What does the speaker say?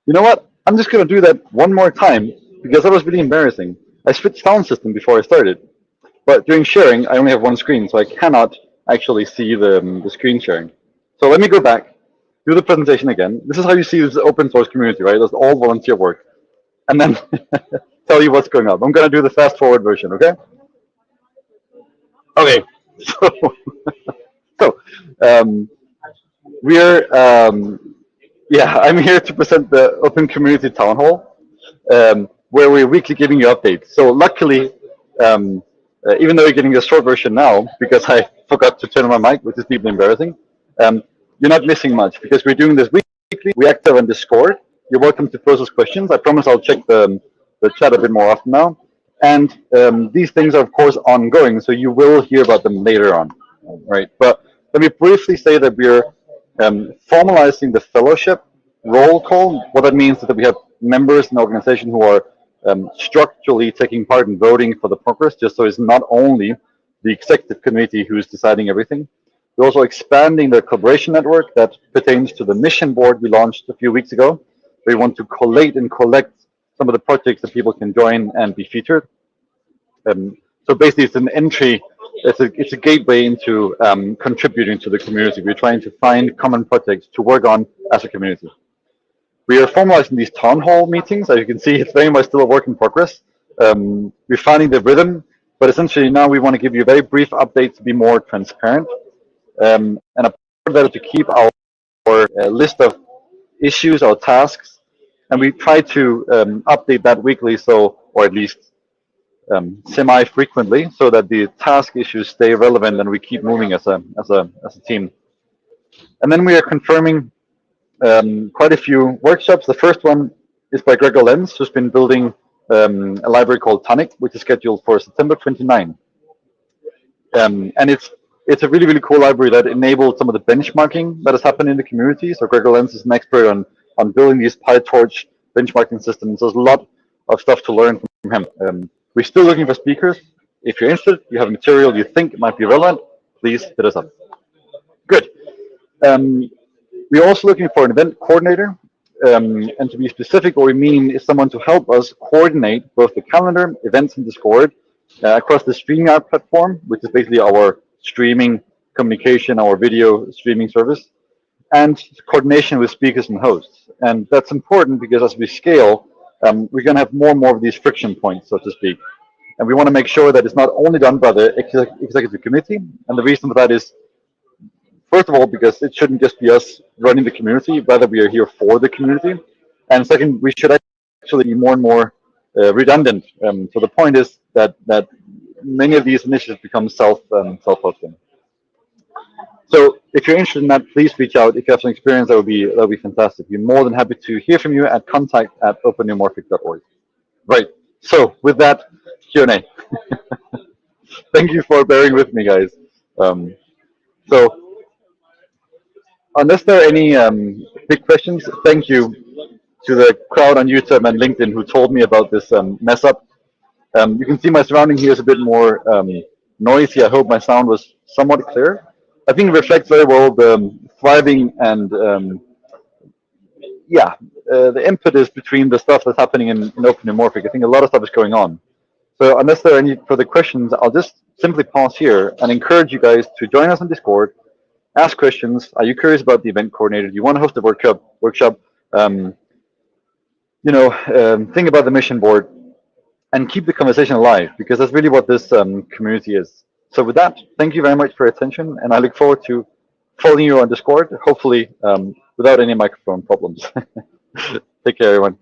You know what? I'm just gonna do that one more time because that was really embarrassing. I switched sound system before I started, but during sharing, I only have one screen, so I cannot actually see the screen sharing. So let me go back, do the presentation again. This is how you see this open source community, right? That's all volunteer work, and then tell you what's going on. I'm gonna do the fast forward version, okay? Okay. So, so um, we're yeah, I'm here to present the Open Community Town Hall, where we're weekly giving you updates. So luckily, um, even though you're getting a short version now, because I forgot to turn on my mic, which is deeply embarrassing, um, you're not missing much because we're doing this weekly. We active on Discord. You're welcome to pose us questions. I promise I'll check the chat a bit more often now. And these things are, of course, ongoing, so you will hear about them later on, right? But let me briefly say that we're formalizing the fellowship roll call. What that means is that we have members in the organization who are structurally taking part in voting for the progress, just so it's not only the executive committee who's deciding everything. We're also expanding the collaboration network that pertains to the mission board we launched a few weeks ago. We want to collate and collect some of the projects that people can join and be featured. So basically, it's an entry. It's a gateway into contributing to the community. We're trying to find common projects to work on as a community. We are formalizing these town hall meetings. As you can see, it's very much still a work in progress. We're finding the rhythm, but essentially now we want to give you a very brief update to be more transparent. And a part of that is to keep our list of issues, our tasks, and we try to update that weekly, so or at least semi-frequently, so that the task issues stay relevant and we keep moving as a team. And then we are confirming quite a few workshops. The first one is by Gregor Lenz, who's been building a library called Tonic, which is scheduled for September 29. And it's a really cool library that enables some of the benchmarking that has happened in the community. So Gregor Lenz is an expert on building these PyTorch benchmarking systems. There's a lot of stuff to learn from him. We're still looking for speakers. If you're interested, you have material you think might be relevant, please hit us up. Good. We're also looking for an event coordinator. And to be specific, what we mean is someone to help us coordinate both the calendar, events, and Discord across the StreamYard platform, which is basically our streaming communication, our video streaming service, and coordination with speakers and hosts. And that's important because as we scale, we're going to have more and more of these friction points, so to speak. And we want to make sure that it's not only done by the executive committee. And the reason for that is, first of all, because it shouldn't just be us running the community, rather we are here for the community. And second, we should actually be more and more redundant. So the point is that many of these initiatives become self-hosting. So if you're interested in that, please reach out. If you have some experience, that would be fantastic. We're more than happy to hear from you at contact@openneumorphic.org. Right. So with that, Q&A. Thank you for bearing with me, guys. So unless there are any big questions, thank you to the crowd on YouTube and LinkedIn who told me about this mess up. You can see my surrounding here is a bit more noisy. I hope my sound was somewhat clear. I think it reflects very well the thriving and the impetus between the stuff that's happening in OpenNeumorphic. I think a lot of stuff is going on. So unless there are any further questions, I'll just simply pause here and encourage you guys to join us on Discord, ask questions. Are you curious about the event coordinator? Do you want to host a workshop? Think about the mission board and keep the conversation alive, because that's really what this community is. So with that, thank you very much for your attention, and I look forward to following you on Discord, hopefully without any microphone problems. Take care, everyone.